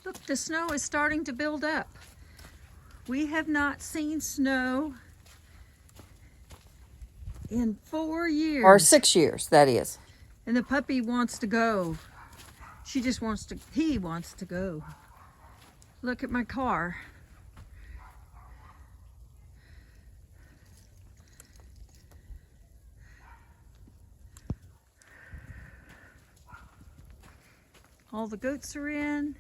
Look, the snow is starting to build up. We have not seen snow in 4 years. Or 6 years, that is. And the puppy wants to go. He wants to go. Look at my car. All the goats are in.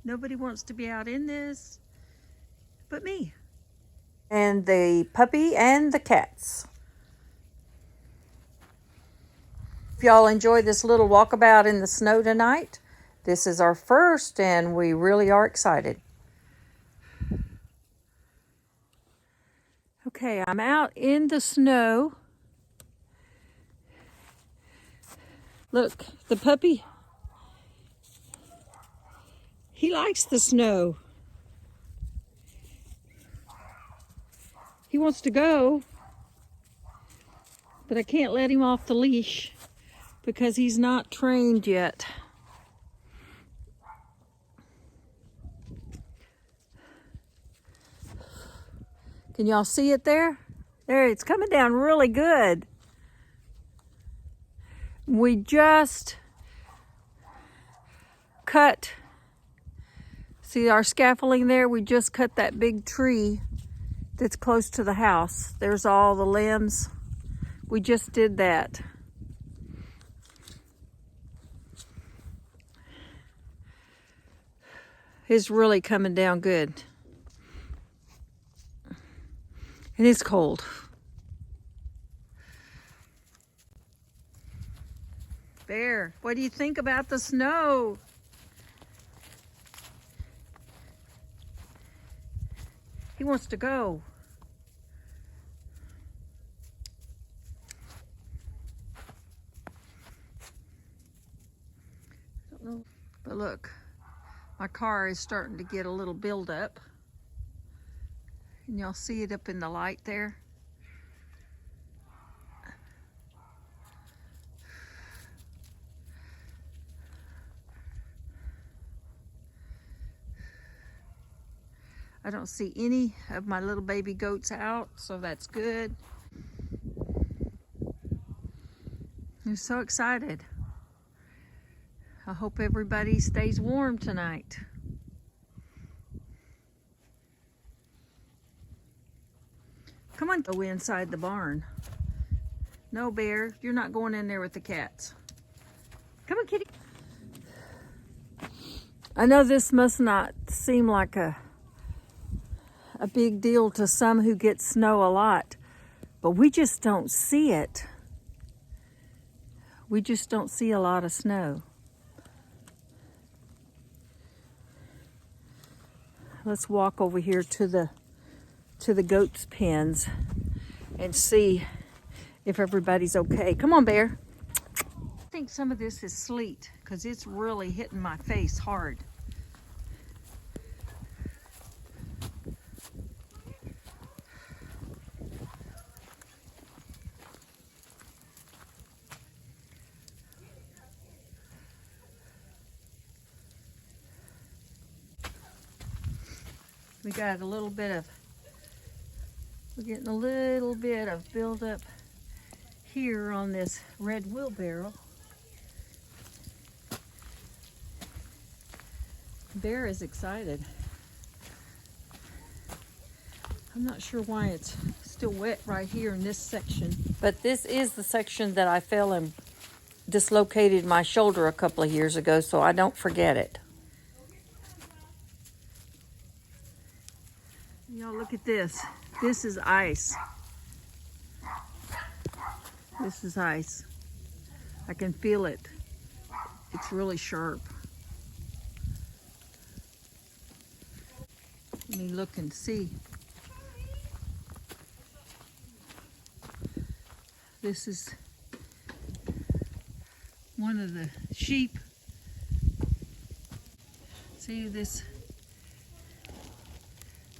Nobody wants to be out in this but me. And the puppy and the cats. If y'all enjoy this little walkabout in the snow tonight, this is our first and we really are excited. Okay, I'm out in the snow. Look, the puppy, he likes the snow. He wants to go, but I can't let him off the leash because he's not trained yet. Can y'all see it there? There, it's coming down really good. We just cut, see our scaffolding there? We just cut that big tree that's close to the house. There's all the limbs. We just did that. It's really coming down good. And it's cold. Bear, what do you think about the snow? He wants to go. I don't know. But look, my car is starting to get a little buildup. And y'all see it up in the light there. I don't see any of my little baby goats out, so that's good. I'm so excited. I hope everybody stays warm tonight. Come on, go inside the barn. No, Bear, you're not going in there with the cats. Come on, kitty. I know this must not seem like a big deal to some who get snow a lot, but we just don't see it. We just don't see a lot of snow. Let's walk over here to the goats' pens and see if everybody's okay. Come on, Bear. I think some of this is sleet because it's really hitting my face hard. We got a little bit of, we're getting a little bit of buildup here on this red wheelbarrow. Bear is excited. I'm not sure why it's still wet right here in this section. But this is the section that I fell and dislocated my shoulder a couple of years ago, so I don't forget it. Y'all look at this. This is ice. This is ice. I can feel it. It's really sharp. Let me look and see. This is one of the sheep. See this?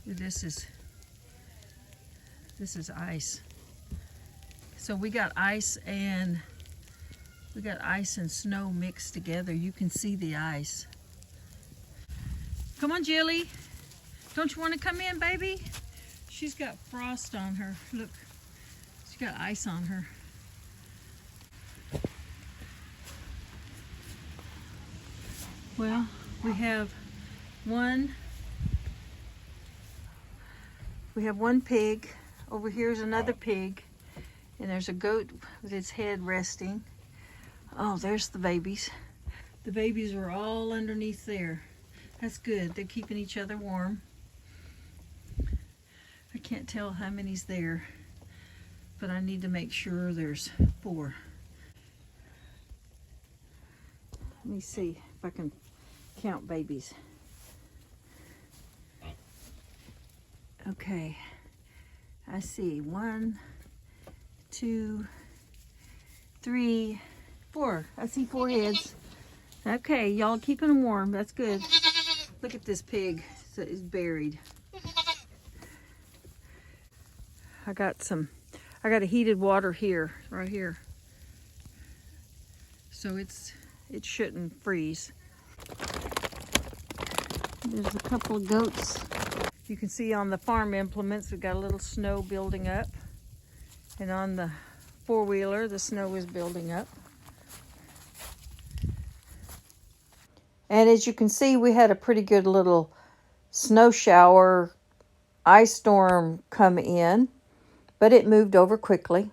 This is ice. So we got ice and snow mixed together. You can see the ice. Come on, Jilly. Don't you want to come in, baby? She's got frost on her. Look, she's got ice on her. Well, we have one pig. Over here's another pig. And there's a goat with its head resting. Oh, there's the babies. The babies are all underneath there. That's good. They're keeping each other warm. I can't tell how many's there, but I need to make sure there's 4. Let me see if I can count babies. Okay, I see 1, 2, 3, 4. I see 4 heads. Okay, y'all keeping them warm. That's good. Look at this pig. It's buried. I got a heated water here, right here. So it shouldn't freeze. There's a couple of goats. You can see on the farm implements, we've got a little snow building up. And on the 4-wheeler, the snow is building up. And as you can see, we had a pretty good little snow shower, ice storm come in, but it moved over quickly.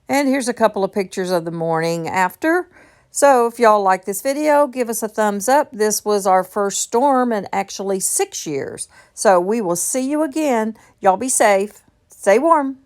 And here's a couple of pictures of the morning after. So if y'all like this video, give us a thumbs up. This was our first storm in actually 6 years. So we will see you again. Y'all be safe. Stay warm.